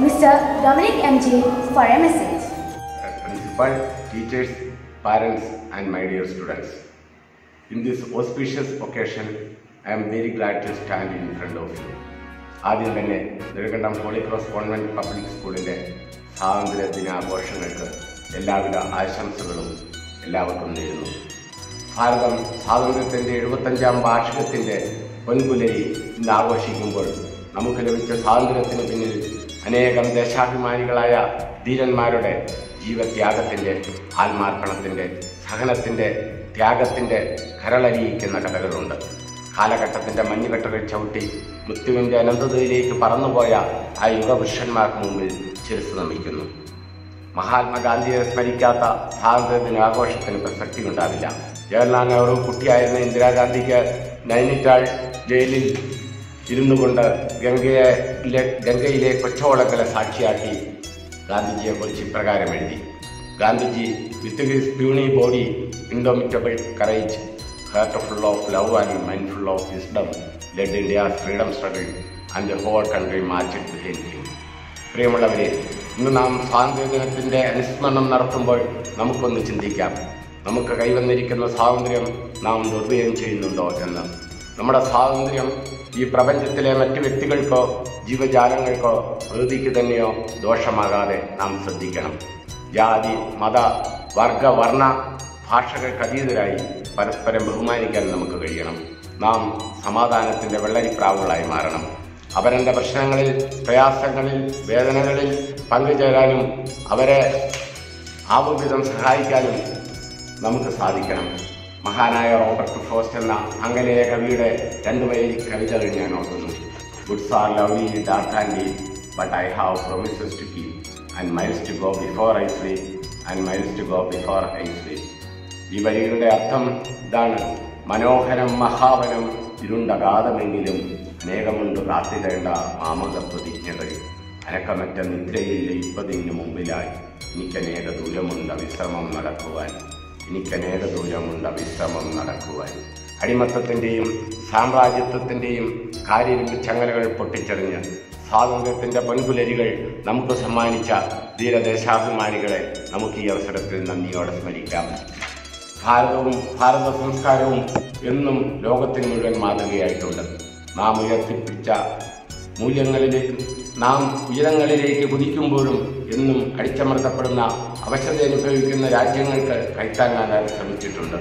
Mr. Dominic MJ, for a message. Principal, teachers, parents and my dear students. In this auspicious occasion, I am very glad to stand in front of you. ആദ്യം തന്നെ Nedumkandam holy cross convent public സ്കൂളിൻ്റെ സ്വാതന്ത്ര്യ ദിനാഘോഷങ്ങൾക്ക് എല്ലാവിധ ആശംസകളും എല്ലാവർക്കും നേരുന്നു. ഭാരതം സ്വാതന്ത്ര്യത്തിൻ്റെ 75ാം വാർഷികത്തിൻ്റെ പൊൻപുലരി ഇന്ന് ആഘോഷിക്കുമ്പോൾ നമുക്ക് ലഭിച്ച സ്വാതന്ത്ര്യത്തിന് പിന്നിൽ അനേകം ദേശാഭിമാനികളായ ധീരന്മാരുടെ ജീവത്യാഗത്തിൻ്റെ, ആത്മാർപ്പണത്തിൻ്റെ, സഹനത്തിൻ്റെ, ത്യാഗത്തിൻ്റെ കരളലിയിക്കുന്ന കഥകളുണ്ട്. കാലഘട്ടത്തിൻ്റെ മഞ്ഞുകെട്ടുകൾ ചവിട്ടി മൃത്യുവിൻ്റെ അനന്തതയിലേക്ക് പറന്നുപോയ ആ യുഗപുരുഷന്മാർക്ക് മുമ്പിൽ ശിരസ് നമിക്കുന്നു. മഹാത്മാഗാന്ധിയെ സ്മരിക്കാത്ത സ്വാതന്ത്ര്യ ദിനാഘോഷത്തിന് പ്രസക്തി ഉണ്ടാവില്ല. ജവഹർലാൽ നെഹ്റു കുട്ടിയായിരുന്ന ഇന്ദിരാഗാന്ധിക്ക് നൈനിറ്റാൾ ജയിലിൽ ഇരുന്നു കൊണ്ട് ഗംഗയിലെ കൊച്ചോളങ്ങളെ സാക്ഷിയാക്കി ഗാന്ധിജിയെക്കുറിച്ച് ഇപ്രകാരം എഴുതി. Gandhiji with his puny body, indomitable courage, heart full of love and mind full of wisdom, led India's freedom struggle and the whole country marched behind him. പ്രിയമുള്ളവരെ, ഇന്ന് നാം സ്വാതന്ത്ര്യദിനത്തിൻ്റെ അനുസ്മരണം നടത്തുമ്പോൾ നമുക്കൊന്ന് ചിന്തിക്കാം. നമുക്ക് കൈവന്നിരിക്കുന്ന സ്വാതന്ത്ര്യം നാം ദുർവ്യയം ചെയ്യുന്നുണ്ടോ എന്ന്. നമ്മുടെ സ്വാതന്ത്ര്യം ഈ പ്രപഞ്ചത്തിലെ മറ്റു വ്യക്തികൾക്കോ ജീവജാലങ്ങൾക്കോ പ്രകൃതിക്ക് തന്നെയോ ദോഷമാകാതെ നാം ശ്രദ്ധിക്കണം. ജാതി, മത, വർഗ, വർണ്ണ ഭാഷകൾക്കതീതരായി പരസ്പരം ബഹുമാനിക്കാൻ നമുക്ക് കഴിയണം. നാം സമാധാനത്തിൻ്റെ വെള്ളരിപ്രാവുകളായി മാറണം. അവരുടെ പ്രശ്നങ്ങളിൽ, പ്രയാസങ്ങളിൽ, വേദനകളിൽ പങ്കുചേരാനും അവരെ ആവുവിധം സഹായിക്കാനും നമുക്ക് സാധിക്കണം. മഹാനായ റോബർട്ട് ഫ്രോസ്റ്റ് എന്ന ആംഗലേയ കവിയുടെ 2 വരി കവിതകൾ ഞാൻ ഓർക്കുന്നു. Woods are lovely, dark and deep, but I have promises to keep, and miles to go before I sleep, and miles to go before I sleep. ഈ വരികളുടെ അർത്ഥം ഇതാണ്: മനോഹരം മഹാവനം ഇരുണ്ടകാതമെങ്കിലും അനേകമുണ്ട് കാത്തിടേണ്ട മാമക പ്രതിജ്ഞകൾ. അനക്കമറ്റ നിദ്രയിൽ ലയിപ്പതിന് മുമ്പിലായി എനിക്കനേക ദൂരമുണ്ട് വിശ്രമം നടക്കുവാൻ, എനിക്കനേക ദൂരമുണ്ട് വിശ്രമം നടക്കുവാൻ. അടിമത്തത്തിൻ്റെയും സാമ്രാജ്യത്വത്തിൻ്റെയും കാര്യരുമ്പ് ചങ്ങലകൾ പൊട്ടിച്ചെറിഞ്ഞ് സ്വാതന്ത്ര്യത്തിൻ്റെ പൊൻപുലരികൾ നമുക്ക് സമ്മാനിച്ച ധീരദേശാഭിമാനികളെ നമുക്ക് ഈ അവസരത്തിൽ നന്ദിയോടെ സ്മരിക്കാം. ഭാരതവും ഭാരത സംസ്കാരവും എന്നും ലോകത്തിന് മുഴുവൻ മാതൃകയായിട്ടുണ്ട്. നാം ഉയർത്തിപ്പിടിച്ച മൂല്യങ്ങളിലേക്ക്, നാം ഉയരങ്ങളിലേക്ക് കുതിക്കുമ്പോഴും എന്നും അടിച്ചമർത്തപ്പെടുന്ന അവശത അനുഭവിക്കുന്ന രാജ്യങ്ങൾക്ക് കൈത്താങ്ങാനായി ശ്രമിച്ചിട്ടുണ്ട്.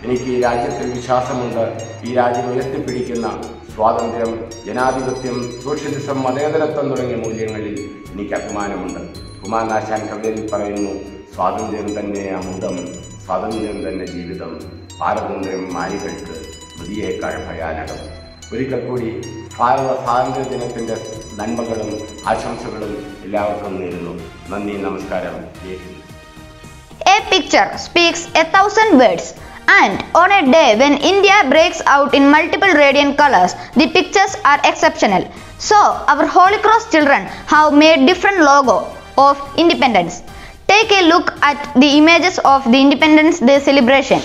എനിക്ക് ഈ രാജ്യത്തിൽ വിശ്വാസമുണ്ട്. ഈ രാജ്യം ഉയർത്തിപ്പിടിക്കുന്ന സ്വാതന്ത്ര്യം, ജനാധിപത്യം, സോഷ്യലിസം, മതേതരത്വം തുടങ്ങിയ മൂല്യങ്ങളിൽ എനിക്ക് അഭിമാനമുണ്ട്. കുമാരനാശാൻ കവിതയിൽ പറയുന്നു: സ്വാതന്ത്ര്യം തന്നെ അമൃതം, സ്വാതന്ത്ര്യം തന്നെ ജീവിതം, പാരതന്ത്ര്യം മാനികൾക്ക് മൃതിയേക്കാൾ ഭയാനകം. ഒരിക്കൽ കൂടി സ്വാതന്ത്ര്യ ദിനത്തിൻ്റെ നന്മകളും ആശംസകളും എല്ലാവർക്കും നേരുന്നു. നന്ദി, നമസ്കാരം. A picture speaks 1,000 words. And on a day when India breaks out in multiple radiant colors, the pictures are exceptional. So, our Holy Cross children have made different logo of independence. Take a look at the images of the Independence Day celebration.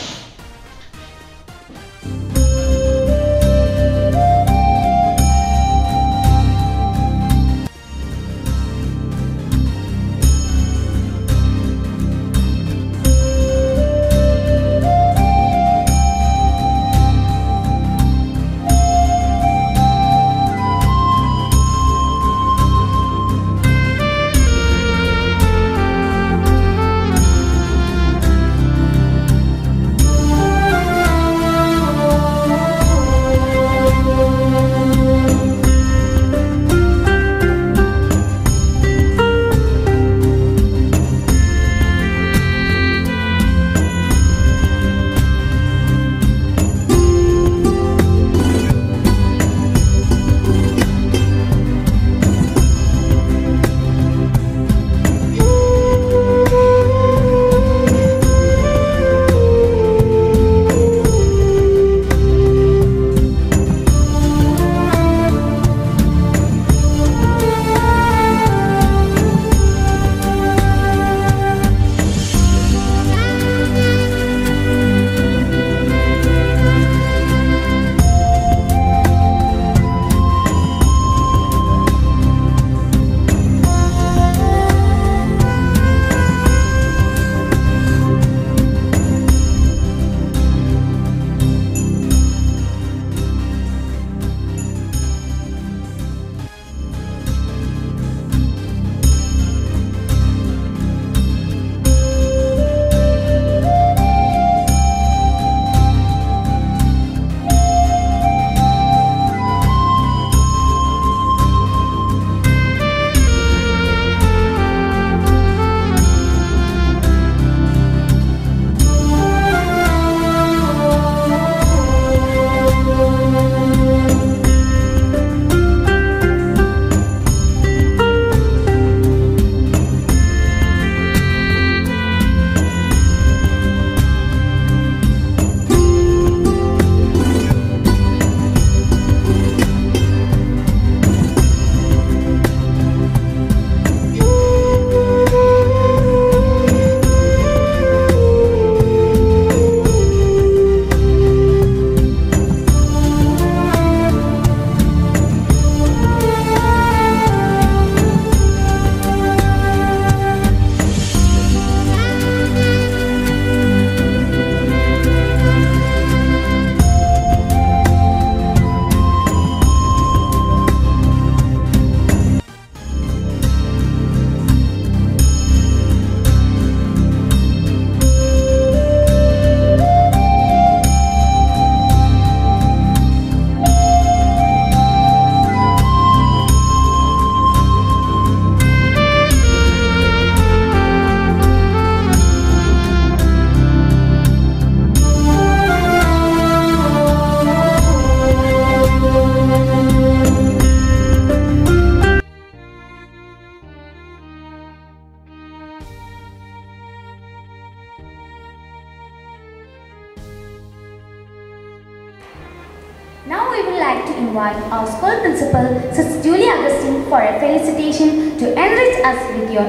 Now we would like to invite our school principal, Sister Julie Augustine, for a felicitation to enrich us with your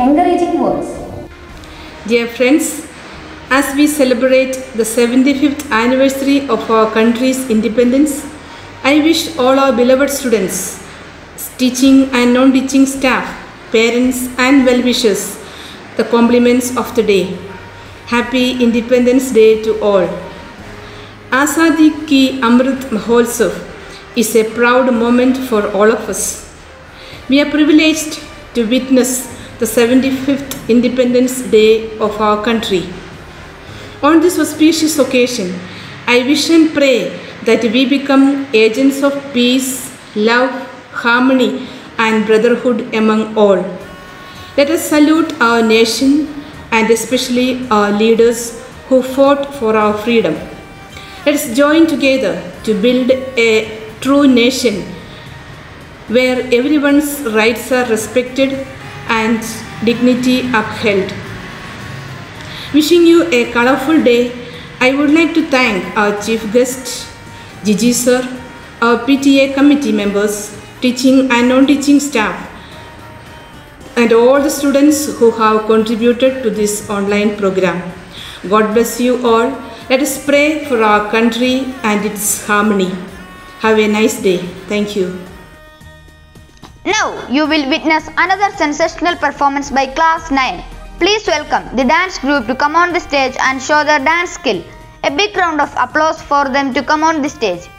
encouraging words. Dear friends, as we celebrate the 75th anniversary of our country's independence, I wish all our beloved students, teaching and non-teaching staff, parents and well-wishers the compliments of the day. Happy Independence Day to all. Azadi Ki Amrit Mahotsav is a proud moment for all of us. We are privileged to witness the 75th Independence Day of our country. On this auspicious occasion, I wish and pray that we become agents of peace, love, harmony and brotherhood among all. Let us salute our nation and especially our leaders who fought for our freedom. Let us join together to build a true nation where everyone's rights are respected and dignity upheld. Wishing you a colorful day, I would like to thank our chief guest, Gigi sir, our PTA committee members, teaching and non-teaching staff, and all the students who have contributed to this online program. God bless you all. Let us pray for our country and its harmony. Have a nice day. Thank you. Now you will witness another sensational performance by Class 9. Please welcome the dance group to come on the stage and show their dance skill. A big round of applause for them to come on the stage.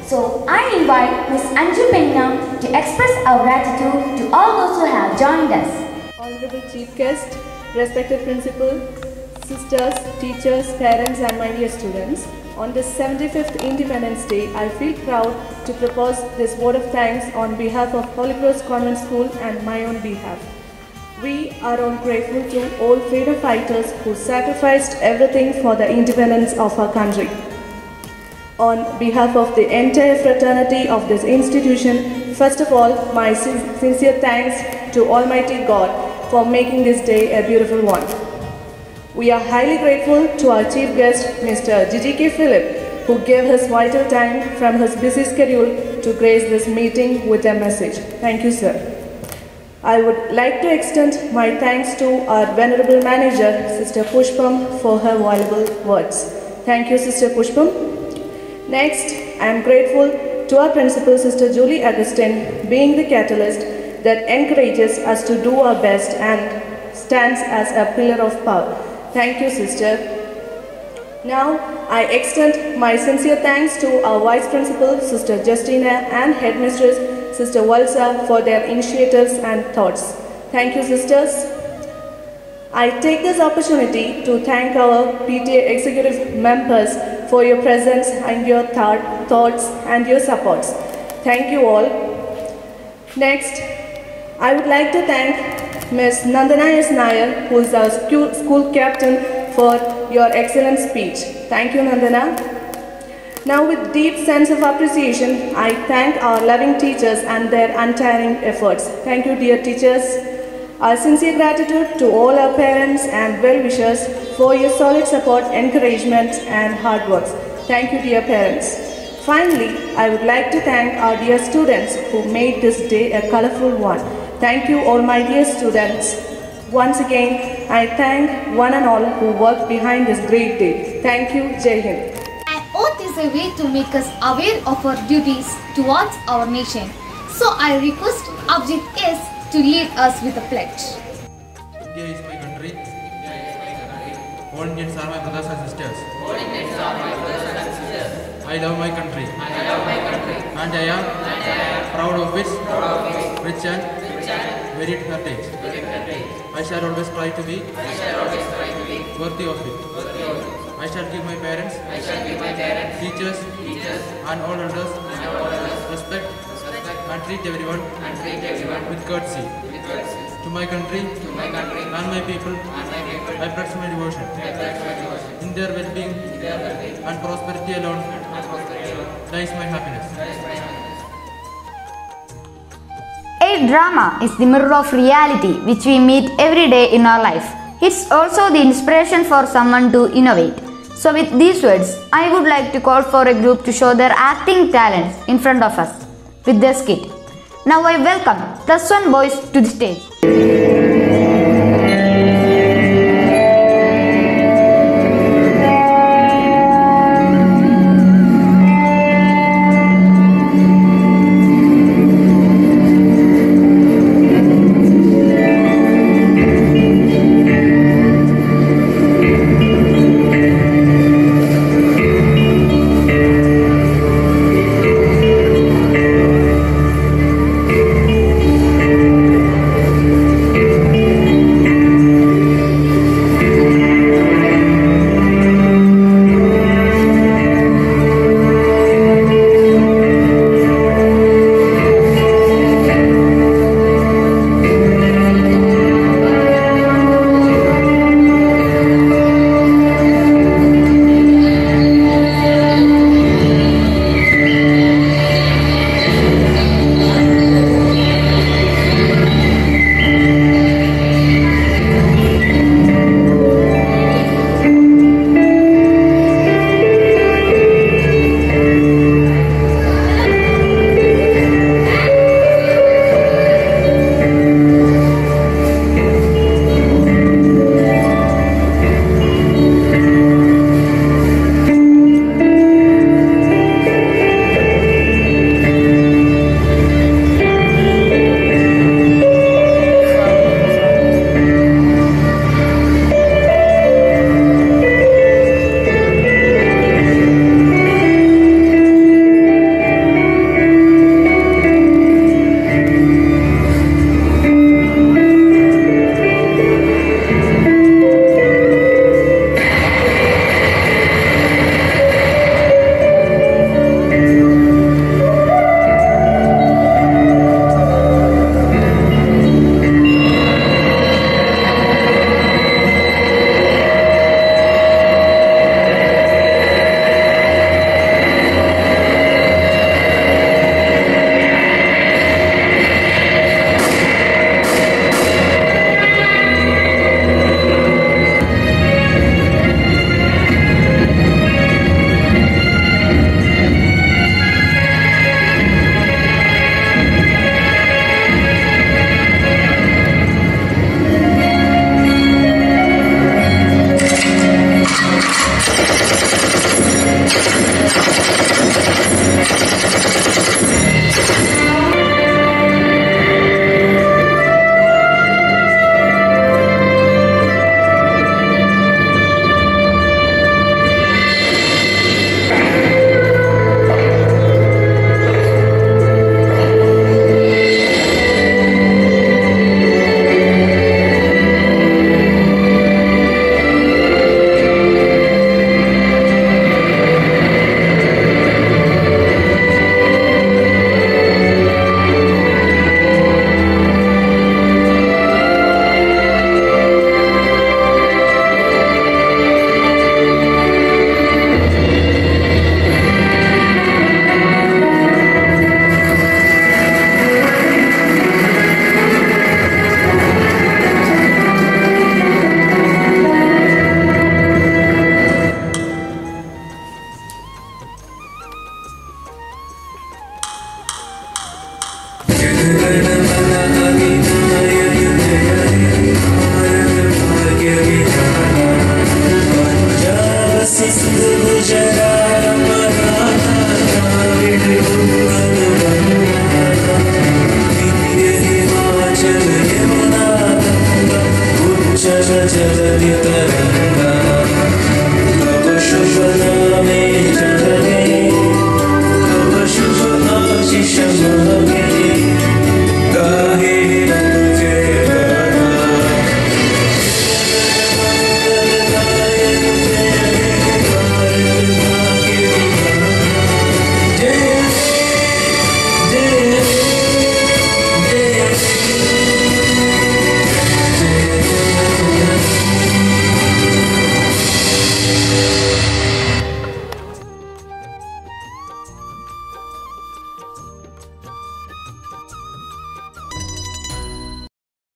So I invite Ms. Anju Penna to express our gratitude to all those who have joined us. Honorable Chief Guest, respected Principal, sisters, teachers, parents and my dear students, on this 75th Independence Day, I feel proud to propose this word of thanks on behalf of Holy Cross Convent School and my own behalf. We are all grateful to all freedom fighters who sacrificed everything for the independence of our country. On behalf of the entire fraternity of this institution, first of all, my sincere thanks to Almighty God for making this day a beautiful one. We are highly grateful to our chief guest, Mr. Gigi K. Philip, who gave his vital time from his busy schedule to grace this meeting with a message. Thank you, sir. I would like to extend my thanks to our venerable manager, Sister Pushpam, for her valuable words. Thank you, Sister Pushpam. Next, I am grateful to our principal, Sister Julie Augustine, being the catalyst that encourages us to do our best and stands as a pillar of power. Thank you, sister. Now, I extend my sincere thanks to our Vice Principal, Sister Justina, and Headmistress, Sister Walsa, for their initiatives and thoughts. Thank you, sisters. I take this opportunity to thank our PTA executive members for your presence and your thoughts and your supports. Thank you all. Next, I would like to thank Ms. Nandana S. Nair, who is our school captain, for your excellent speech. Thank you, Nandana. Now, with deep sense of appreciation, I thank our loving teachers and their untiring efforts. Thank you, dear teachers. Our sincere gratitude to all our parents and well-wishers for your solid support, encouragement, and hard work. Thank you, dear parents. Finally, I would like to thank our dear students who made this day a colorful one. Thank you, all my dear students. Once again, I thank one and all who worked behind this great day. Thank you, Jai Hind. An oath is a way to make us aware of our duties towards our nation. So I request Abhijit S to lead us with a pledge. India is my country. All Indians are my brothers and sisters. I love my country. And I am proud of its rich and varied heritage. I shall always try to be worthy of it. I shall give my parents, teachers, and all elders respect and treat everyone with courtesy. To my country and my people, I pledge my devotion. In their well-being and prosperity alone lies my happiness. A drama is the mirror of reality which we meet every day in our life. It's also the inspiration for someone to innovate. So with these words, I would like to call for a group to show their acting talents in front of us with their skit. Now I welcome +1 boys to the stage. Jala